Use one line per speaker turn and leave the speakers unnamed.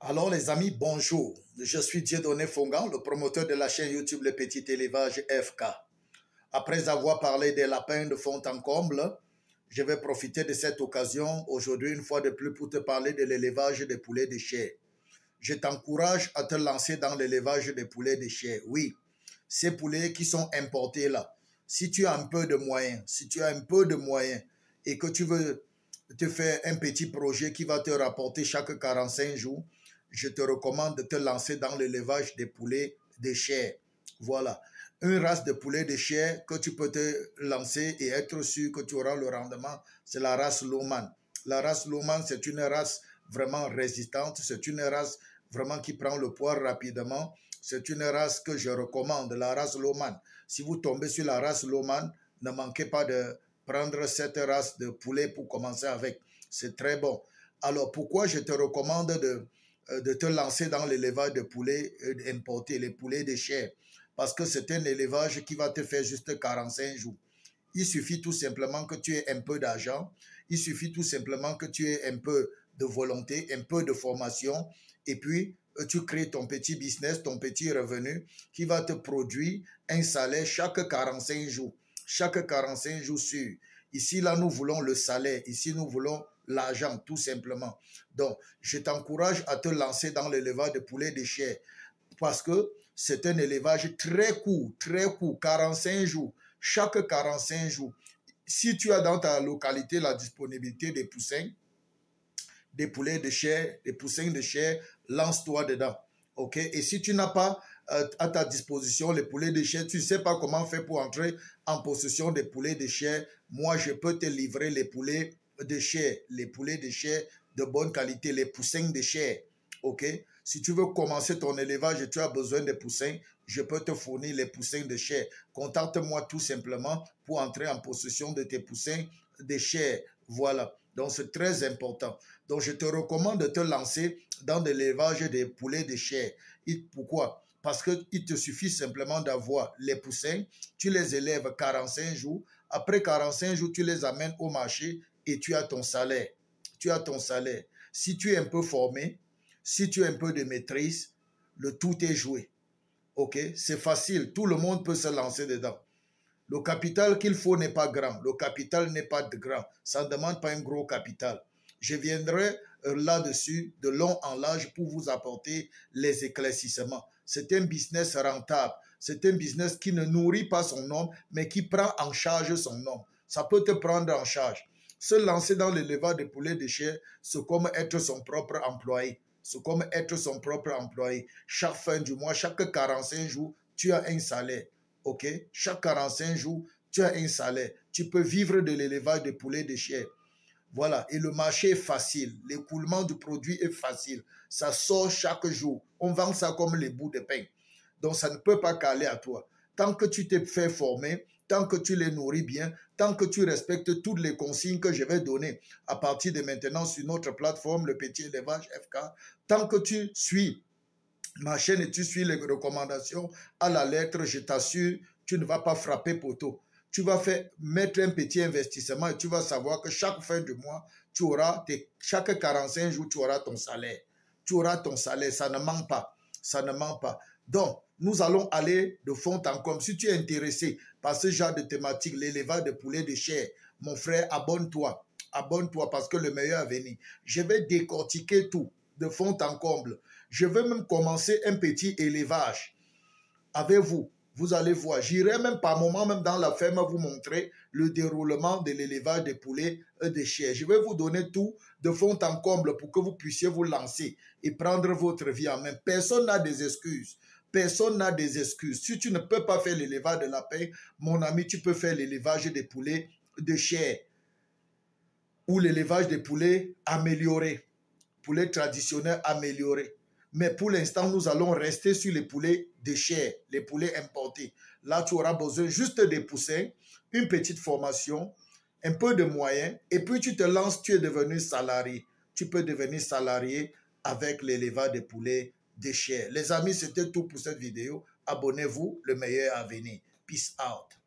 Alors les amis, bonjour. Je suis Dieudonné Fongan, le promoteur de la chaîne YouTube Le Petit Élevage FK. Après avoir parlé des lapins de fond en comble, je vais profiter de cette occasion aujourd'hui une fois de plus pour te parler de l'élevage des poulets de chair. Je t'encourage à te lancer dans l'élevage des poulets de chair. Oui, ces poulets qui sont importés là. Si tu as un peu de moyens, et que tu veux te faire un petit projet qui va te rapporter chaque 45 jours, je te recommande de te lancer dans l'élevage des poulets de chair. Voilà. Une race de poulet de chair que tu peux te lancer et être sûr que tu auras le rendement, c'est la race Lohmann. La race Lohmann, c'est une race vraiment résistante, c'est une race vraiment qui prend le poids rapidement. C'est une race que je recommande, la race Lohmann. Si vous tombez sur la race Lohmann, ne manquez pas de prendre cette race de poulet pour commencer avec. C'est très bon. Alors, pourquoi je te recommande de te lancer dans l'élevage de poulets importés, les poulets de chair? Parce que c'est un élevage qui va te faire juste 45 jours. Il suffit tout simplement que tu aies un peu d'argent, il suffit tout simplement que tu aies un peu de volonté, un peu de formation, et puis tu crées ton petit business, ton petit revenu qui va te produire un salaire chaque 45 jours. Chaque 45 jours sûr. Ici, là, nous voulons le salaire. Ici, nous voulons l'argent, tout simplement. Donc, je t'encourage à te lancer dans l'élevage de poulets de chair parce que c'est un élevage très court, 45 jours. Chaque 45 jours, si tu as dans ta localité la disponibilité des poussins, des poulets de chair, des poussins de chair, lance-toi dedans. OK? Et si tu n'as pas à ta disposition les poulets de chair, tu ne sais pas comment faire pour entrer en possession des poulets de chair, moi, je peux te livrer les poulets de chair, de bonne qualité, les poussins de chair. OK? Si tu veux commencer ton élevage et tu as besoin de poussins, je peux te fournir les poussins de chair. Contacte-moi tout simplement pour entrer en possession de tes poussins de chair. Voilà. Donc, c'est très important. Donc, je te recommande de te lancer dans l'élevage des poulets de chair. Pourquoi? Parce qu'il te suffit simplement d'avoir les poussins, tu les élèves 45 jours. Après 45 jours, tu les amènes au marché et tu as ton salaire. Tu as ton salaire. Si tu es un peu formé, si tu as un peu de maîtrise, le tout est joué. OK? C'est facile. Tout le monde peut se lancer dedans. Le capital qu'il faut n'est pas grand. Le capital n'est pas grand. Ça ne demande pas un gros capital. Je viendrai là-dessus de long en large pour vous apporter les éclaircissements. C'est un business rentable. C'est un business qui ne nourrit pas son homme, mais qui prend en charge son homme. Ça peut te prendre en charge. Se lancer dans l'élevage de poulets de chair, c'est comme être son propre employé. C'est comme être son propre employé. Chaque fin du mois, chaque 45 jours, tu as un salaire. OK? Chaque 45 jours, tu as un salaire. Tu peux vivre de l'élevage de poulets de chair. Voilà. Et le marché est facile. L'écoulement du produit est facile. Ça sort chaque jour. On vend ça comme les bouts de pain. Donc, ça ne peut pas caler à toi. Tant que tu t'es fait former, tant que tu les nourris bien, tant que tu respectes toutes les consignes que je vais donner à partir de maintenant sur notre plateforme, le Petit Élevage FK, tant que tu suis ma chaîne et tu suis les recommandations à la lettre, je t'assure, tu ne vas pas frapper poteau. Tu vas mettre un petit investissement et tu vas savoir que chaque fin du mois, chaque 45 jours, tu auras ton salaire. Tu auras ton salaire, ça ne manque pas. Ça ne manque pas. Donc, nous allons aller de fond en comble. Si tu es intéressé par ce genre de thématique, l'élevage de poulets de chair, mon frère, abonne-toi. Abonne-toi parce que le meilleur est venu. Je vais décortiquer tout de fond en comble. Je vais même commencer un petit élevage avec vous. Vous allez voir. J'irai même par moment, même dans la ferme, vous montrer le déroulement de l'élevage des poulets et des chairs. Je vais vous donner tout de fond en comble pour que vous puissiez vous lancer et prendre votre vie en main. Personne n'a des excuses. Personne n'a des excuses. Si tu ne peux pas faire l'élevage de lapin, mon ami, tu peux faire l'élevage des poulets de chair ou l'élevage des poulets améliorés. Poulets traditionnels améliorés. Mais pour l'instant, nous allons rester sur les poulets de chair, les poulets importés. Là, tu auras besoin juste des poussins, une petite formation, un peu de moyens, et puis tu te lances, tu es devenu salarié. Tu peux devenir salarié avec l'élevage des poulets de chair. Les amis, c'était tout pour cette vidéo. Abonnez-vous, le meilleur à venir. Peace out.